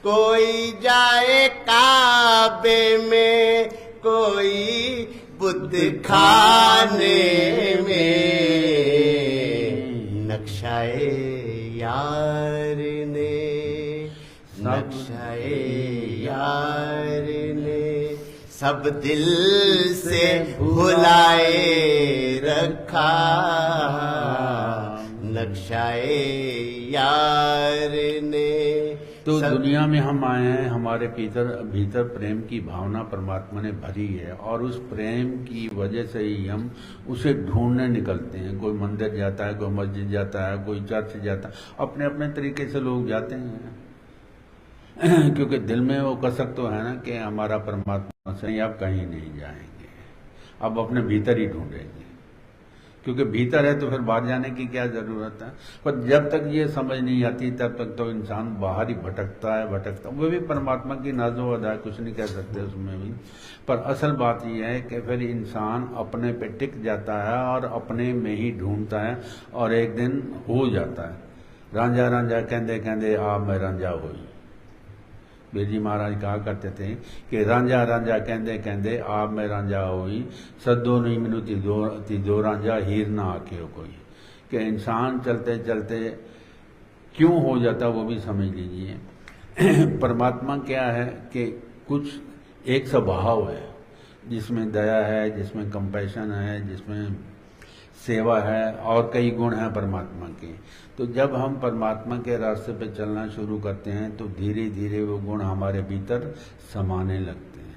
कोई जाए काबे में, कोई बुत खाने में, नक्शाए यार ने, नक्शाए यार ने सब दिल से भुलाए रखा, नक्शाए यार ने। तो दुनिया में हम आए हैं, हमारे भीतर प्रेम की भावना परमात्मा ने भरी है, और उस प्रेम की वजह से ही हम उसे ढूंढने निकलते हैं। कोई मंदिर जाता है, कोई मस्जिद जाता है, कोई चर्च जाता है, अपने अपने तरीके से लोग जाते हैं क्योंकि दिल में वो कसक तो है ना कि हमारा परमात्मा से अब कहीं नहीं जाएंगे, अब अपने भीतर ही ढूंढेंगे, क्योंकि भीतर है तो फिर बाहर जाने की क्या जरूरत है। पर जब तक ये समझ नहीं आती तब तक तो इंसान बाहर ही भटकता है। वो भी परमात्मा की नाज़ो अदा है, कुछ नहीं कह सकते उसमें भी। पर असल बात यह है कि फिर इंसान अपने पे टिक जाता है और अपने में ही ढूंढता है, और एक दिन हो जाता है। रांझा रांझा कहंदे कहंदे आप मैं रांझा होई। बेजी महाराज कहा करते थे कि रांझा रांझा कहंदे कहंदे आप में रांझा होई, सदो नहीं मिनू तीजो रांझा हीर ना आके कोई। कि इंसान चलते चलते क्यों हो जाता वो भी समझ लीजिए। परमात्मा क्या है कि कुछ एक स्वभाव है जिसमें दया है, जिसमें कंपैशन है, जिसमें सेवा है, और कई गुण हैं परमात्मा के। तो जब हम परमात्मा के रास्ते पे चलना शुरू करते हैं तो धीरे धीरे वो गुण हमारे भीतर समाने लगते हैं।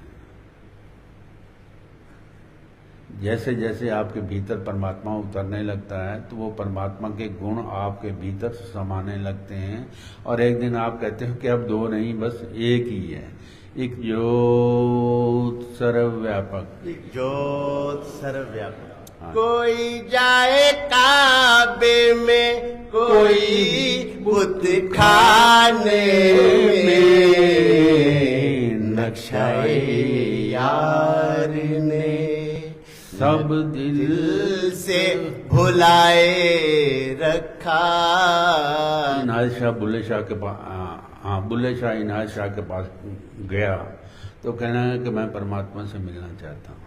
जैसे जैसे आपके भीतर परमात्मा उतरने लगता है तो वो परमात्मा के गुण आपके भीतर समाने लगते हैं, और एक दिन आप कहते हो कि अब दो नहीं बस एक ही है। एक ज्योत सर्वव्यापक, एक ज्योत सर्वव्यापक। कोई जाए काबे में, कोई बुत खाने में, नक्शाए यार ने सब दिल से भुलाए रखा। इनायत शाह बुल्ले शाह के पास, बुल्ले शाह इनायत शाह के पास गया तो कहना है कि मैं परमात्मा से मिलना चाहता हूँ।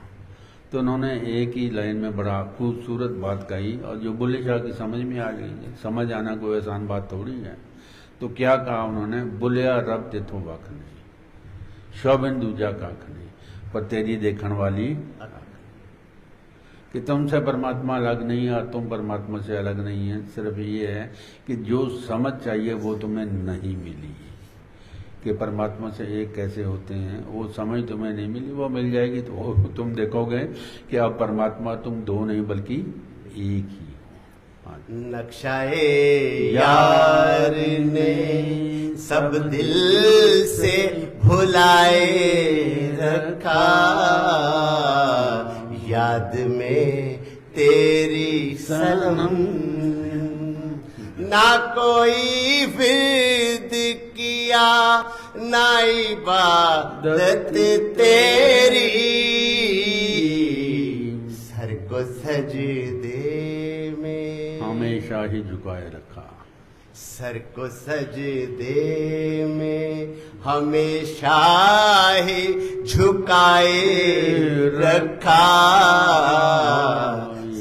तो उन्होंने एक ही लाइन में बड़ा खूबसूरत बात कही, और जो बुल्ले शाह की समझ में आ गई। समझ आना कोई आसान बात थोड़ी है। तो क्या कहा उन्होंने, बुलिया रब तिथों वख नहीं, शोभिन दूजा काख नहीं, पर तेरी देखने वाली कि तुमसे परमात्मा अलग नहीं है और तुम परमात्मा से अलग नहीं है। सिर्फ ये है कि जो समझ चाहिए वो तुम्हें नहीं मिली, कि परमात्मा से एक कैसे होते हैं, वो समझ तुम्हें नहीं मिली। वो मिल जाएगी तो तुम देखोगे कि अब परमात्मा तुम दो नहीं बल्कि एक ही हो। नक्शाए यार ने सब दिल से भुलाए रखा, याद में तेरी सनम ना कोई फिर किया, ना इबादत तेरी, सर को सजदे में हमेशा ही झुकाए रखा, सर को सजदे में हमेशा ही झुकाए रखा,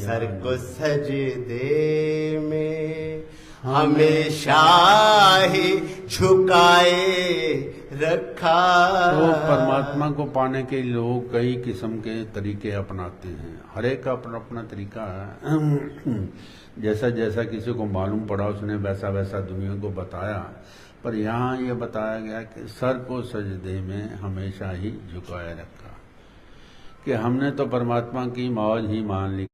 सर को सजदे में हमेशा ही झुकाए रखा। तो परमात्मा को पाने के लोग कई किस्म के तरीके अपनाते हैं, हर एक का अपना अपना तरीका है। जैसा जैसा किसी को मालूम पड़ा उसने वैसा वैसा दुनिया को बताया। पर यहाँ ये बताया गया कि सर को सजदे में हमेशा ही झुकाए रखा, कि हमने तो परमात्मा की मौज ही मान ली।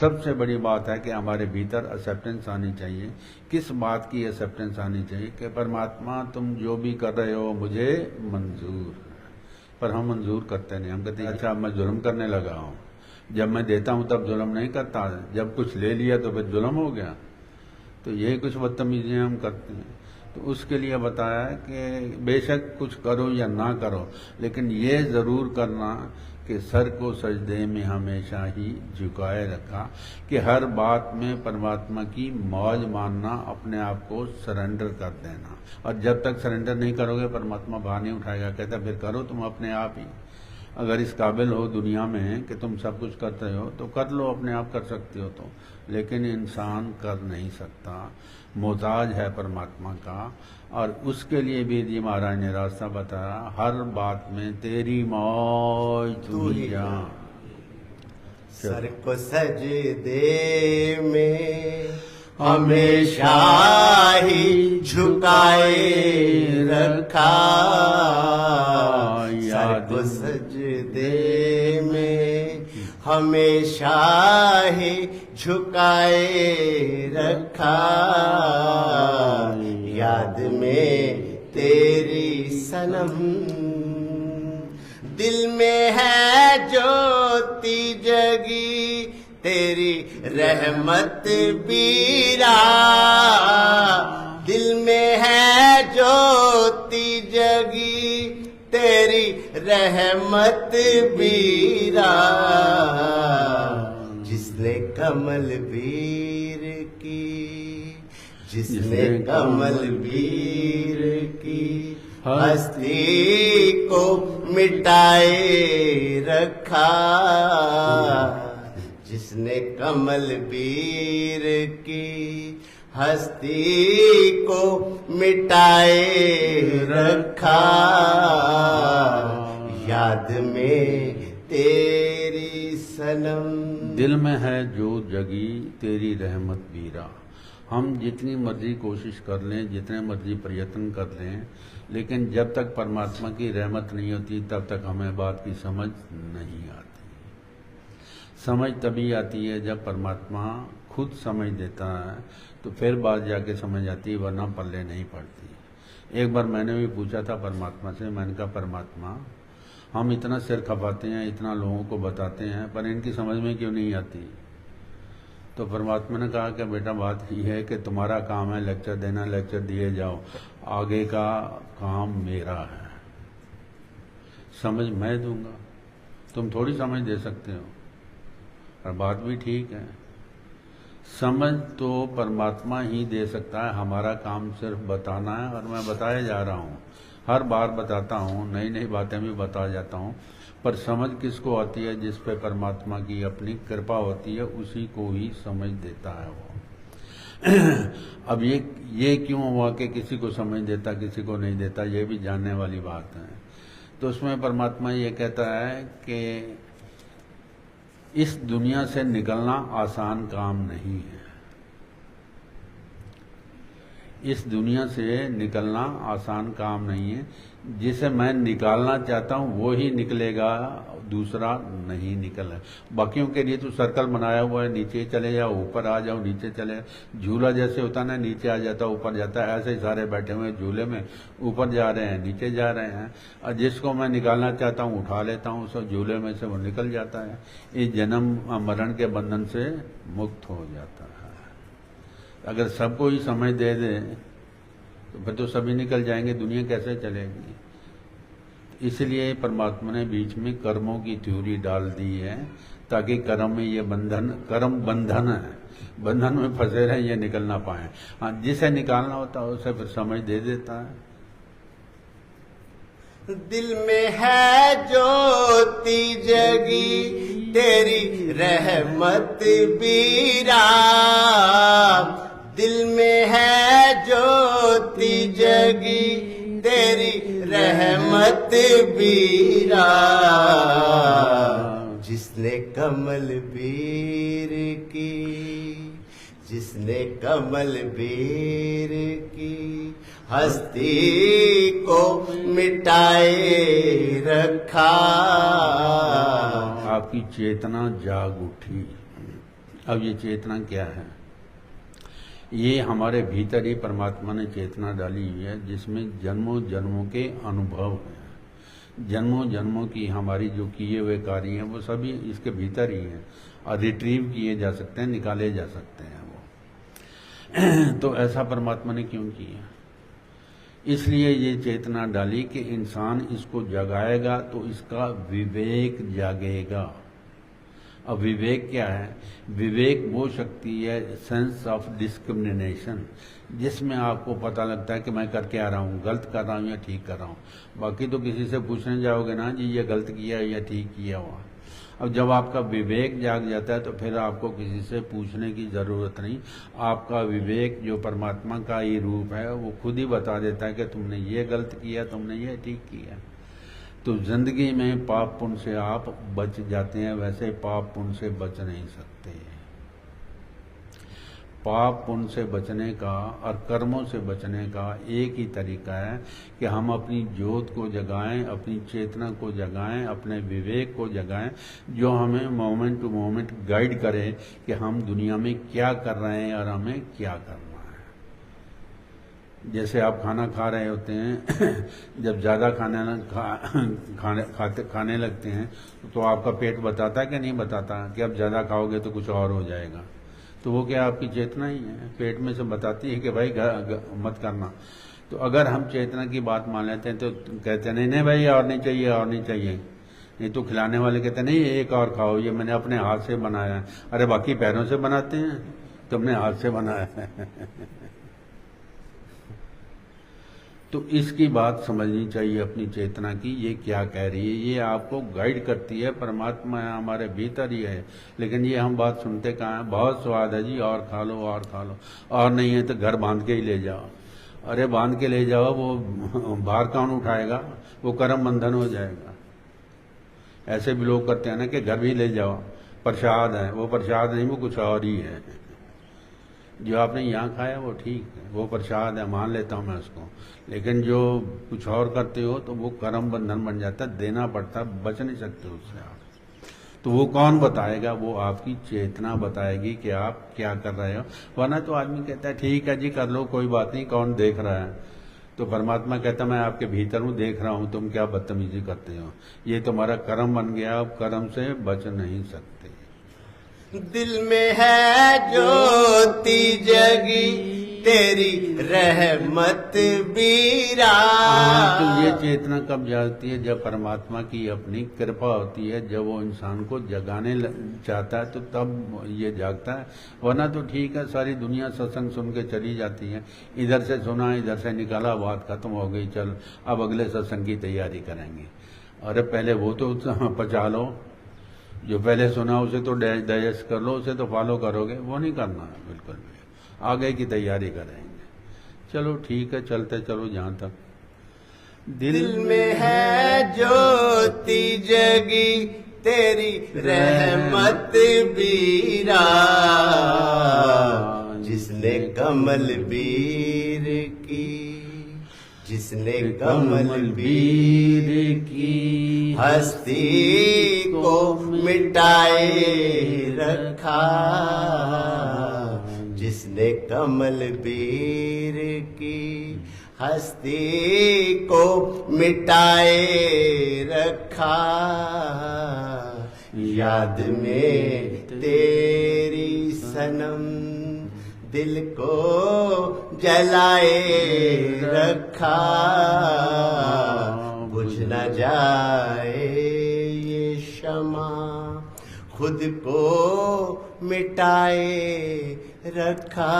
सबसे बड़ी बात है कि हमारे भीतर एक्सेप्टेंस आनी चाहिए। किस बात की एक्सेप्टेंस आनी चाहिए कि परमात्मा तुम जो भी कर रहे हो मुझे मंजूर है। पर हम मंजूर करते नहीं, हम कहते हैं अच्छा मैं जुल्म करने लगा हूँ, जब मैं देता हूँ तब जुल्म नहीं करता, जब कुछ ले लिया तो फिर जुल्म हो गया। तो यही कुछ बदतमीजियाँ हम करते हैं। तो उसके लिए बताया कि बेशक कुछ करो या ना करो, लेकिन ये ज़रूर करना कि सर को सजदे में हमेशा ही झुकाए रखा, कि हर बात में परमात्मा की मौज मानना, अपने आप को सरेंडर कर देना। और जब तक सरेंडर नहीं करोगे परमात्मा बाहर नहीं उठाएगा। कहता फिर करो तुम अपने आप ही। अगर इस काबिल हो दुनिया में कि तुम सब कुछ करते हो तो कर लो, अपने आप कर सकते हो तो। लेकिन इंसान कर नहीं सकता, मोहताज है परमात्मा का। और उसके लिए भी जी महाराज ने रास्ता बताया, हर बात में तेरी मौज तू ही जान। सर को सजदे में हमेशा ही झुकाए रखा, सर को सजदे में हमेशा ही झुकाए रखा, याद में तेरी सनम, दिल में है ज्योति जगी तेरी रहमत बीरा, दिल में है ज्योति जगी तेरी रहमत बीरा, जिसने कमल वीर की, जिसने कमल वीर की हस्ती को मिटाए रखा, जिसने कमल वीर की हस्ती को मिटाए रखा, याद में तेरी सनम। दिल में है जो जगी तेरी रहमत बीरा। हम जितनी मर्जी कोशिश कर लें, जितने मर्जी प्रयत्न कर लें, लेकिन जब तक परमात्मा की रहमत नहीं होती तब तक हमें बात की समझ नहीं आती। समझ तभी आती है जब परमात्मा खुद समझ देता है, तो फिर बात जाके समझ आती है, वरना पल्ले नहीं पड़ती। एक बार मैंने भी पूछा था परमात्मा से, मैंने कहा परमात्मा हम इतना सिर खपाते हैं, इतना लोगों को बताते हैं, पर इनकी समझ में क्यों नहीं आती? तो परमात्मा ने कहा कि बेटा बात यह है कि तुम्हारा काम है लेक्चर देना, लेक्चर दिए जाओ, आगे का काम मेरा है, समझ मैं दूंगा, तुम थोड़ी समझ दे सकते हो। और बात भी ठीक है, समझ तो परमात्मा ही दे सकता है, हमारा काम सिर्फ बताना है। और मैं बताया जा रहा हूँ, हर बार बताता हूँ, नई नई बातें भी बता जाता हूँ, पर समझ किसको आती है? जिस पे परमात्मा की अपनी कृपा होती है, उसी को ही समझ देता है वो। अब ये क्यों हुआ कि किसी को समझ देता किसी को नहीं देता, ये भी जानने वाली बात है। तो उसमें परमात्मा ये कहता है कि इस दुनिया से निकलना आसान काम नहीं है, इस दुनिया से निकलना आसान काम नहीं है। जिसे मैं निकालना चाहता हूँ वो ही निकलेगा, दूसरा नहीं निकल। बाकियों के लिए तो सर्कल बनाया हुआ है, नीचे चले जाओ, ऊपर आ जाओ, नीचे चले, झूला जैसे होता ना, नीचे आ जाता ऊपर जाता है, ऐसे ही सारे बैठे हुए झूले में, ऊपर जा रहे हैं नीचे जा रहे हैं। और जिसको मैं निकालना चाहता हूँ उठा लेता हूँ, सब झूले में से वो निकल जाता है। इस जन्म मरण के बंधन से मुक्त हो जाता है। अगर सबको ही समझ दे दे तो फिर तो सभी निकल जाएंगे, दुनिया कैसे चलेगी? इसलिए परमात्मा ने बीच में कर्मों की थ्योरी डाल दी है, ताकि कर्म में ये बंधन, कर्म बंधन है, बंधन में फंसे रहे, ये निकल ना पाए। हाँ, जिसे निकालना होता है उसे फिर समझ दे देता है। दिल में है ज्योति जगी तेरी रहमत बीरा, दिल में है ज्योति जगी तेरी रहमत बीरा, जिसने कमल वीर की, जिसने कमल वीर की हस्ती को मिटाए रखा। आपकी चेतना जाग उठी। अब ये चेतना क्या है? ये हमारे भीतर ही परमात्मा ने चेतना डाली हुई है, जिसमें जन्मों जन्मों के अनुभव हैं। जन्मों जन्मों की हमारी जो किए हुए कार्य हैं वो सभी इसके भीतर ही हैं, और रिट्रीव किए जा सकते हैं, निकाले जा सकते हैं वो। तो ऐसा परमात्मा ने क्यों किया? इसलिए ये चेतना डाली कि इंसान इसको जगाएगा तो इसका विवेक जागेगा। अब विवेक क्या है? विवेक वो शक्ति है, सेंस ऑफ डिस्क्रिमिनेशन, जिसमें आपको पता लगता है कि मैं कर क्या रहा हूँ, गलत कर रहा हूँ या ठीक कर रहा हूँ। बाकी तो किसी से पूछने जाओगे ना जी ये गलत किया या ठीक किया हुआ। अब जब आपका विवेक जाग जाता है तो फिर आपको किसी से पूछने की जरूरत नहीं। आपका विवेक जो परमात्मा का ही रूप है वो खुद ही बता देता है कि तुमने ये गलत किया, तुमने ये ठीक किया। तो जिंदगी में पाप पुण्य से आप बच जाते हैं, वैसे पाप पुण्य से बच नहीं सकते। पाप पुण्य से बचने का और कर्मों से बचने का एक ही तरीका है कि हम अपनी ज्योत को जगाएं, अपनी चेतना को जगाएं, अपने विवेक को जगाएं, जो हमें मोमेंट टू मोमेंट गाइड करे कि हम दुनिया में क्या कर रहे हैं और हमें क्या करना है। जैसे आप खाना खा रहे होते हैं, जब ज़्यादा खाने लगते हैं तो आपका पेट बताता है कि नहीं बताता कि अब ज़्यादा खाओगे तो कुछ और हो जाएगा। तो वो क्या आपकी चेतना ही है, पेट में से बताती है कि भाई मत करना। तो अगर हम चेतना की बात मान लेते हैं तो कहते हैं नहीं नहीं भाई और नहीं चाहिए, और नहीं चाहिए। नहीं तो खिलाने वाले कहते हैं नहीं एक और खाओ, ये मैंने अपने हाथ से बनाया है। अरे बाकी पैरों से बनाते हैं, तुमने हाथ से बनाया है। तो इसकी बात समझनी चाहिए अपनी चेतना की, ये क्या कह रही है, ये आपको गाइड करती है। परमात्मा है हमारे भीतर ही है, लेकिन ये हम बात सुनते कहाँ हैं? बहुत स्वाद है जी, और खा लो और खा लो, और नहीं है तो घर बांध के ही ले जाओ। अरे बांध के ले जाओ, वो भार कौन उठाएगा? वो कर्म बंधन हो जाएगा। ऐसे भी लोग करते हैं ना कि घर भी ले जाओ, प्रसाद है। वो प्रसाद नहीं, वो कुछ और ही है। जो आपने यहाँ खाया वो ठीक है, वो प्रसाद है, मान लेता हूँ मैं उसको। लेकिन जो कुछ और करते हो तो वो कर्म बंधन बन जाता है, देना पड़ता, बच नहीं सकते उससे आप। तो वो कौन बताएगा? वो आपकी चेतना बताएगी कि आप क्या कर रहे हो। वरना तो आदमी कहता है ठीक है जी कर लो, कोई बात नहीं, कौन देख रहा है? तो परमात्मा कहता मैं आपके भीतर हूँ, देख रहा हूँ, तुम क्या बदतमीजी करते हो। ये तुम्हारा कर्म बन गया, अब कर्म से बच नहीं सकते। दिल में है ज्योति जगी तेरी रहमत बीरा। तो ये चेतना कब जागती है? जब परमात्मा की अपनी कृपा होती है, जब वो इंसान को जगाने चाहता है तो तब ये जागता है। वरना तो ठीक है, सारी दुनिया सत्संग सुन के चली जाती है, इधर से सुना इधर से निकाला, बात खत्म हो गई, चल अब अगले सत्संग की तैयारी करेंगे। अरे पहले वो तो पचा लो, जो पहले सुना उसे तो डाइजेस्ट कर लो, उसे तो फॉलो करोगे, वो नहीं करना है बिल्कुल भी। आगे की तैयारी करेंगे। चलो ठीक है, चलते चलो जहां तक। दिल में है ज्योति जगी तेरी रहमत बीरा, जिसने कमल बीर की, जिसने कमल बीर की हस्ती को मिटाए रखा, जिसने कमल बीर की हस्ती को मिटाए रखा। याद में तेरी सनम दिल को जलाए रखा, बुझ न जाए ये शमा, खुद को मिटाए रखा।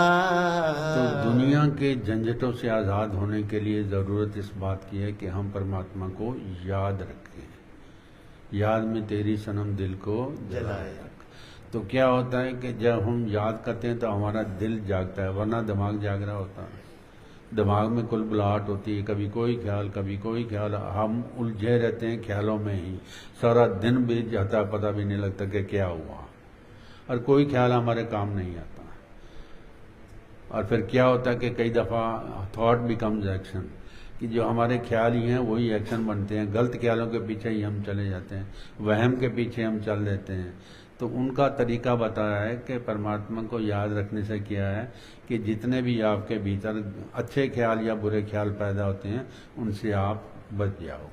तो दुनिया के झंझटों से आज़ाद होने के लिए ज़रूरत इस बात की है कि हम परमात्मा को याद रखें। याद में तेरी सनम दिल को जलाए रख। तो क्या होता है कि जब हम याद करते हैं तो हमारा दिल जागता है, वरना दिमाग जाग रहा होता है। दिमाग में कुलबुलाहट होती है, कभी कोई ख्याल कभी कोई ख्याल, हम उलझे रहते हैं ख्यालों में ही, सारा दिन बीत जाता है, पता भी नहीं लगता कि क्या हुआ, और कोई ख्याल हमारे काम नहीं आता। और फिर क्या होता है कि कई दफ़ा थॉट बिकम्स एक्शन, कि जो हमारे ख्याल ही हैं वही एक्शन बनते हैं। गलत ख्यालों के पीछे ही हम चले जाते हैं, वहम के पीछे हम चल देते हैं। तो उनका तरीका बताया है कि परमात्मा को याद रखने से क्या है कि जितने भी आपके भीतर अच्छे ख्याल या बुरे ख्याल पैदा होते हैं उनसे आप बच जाओ।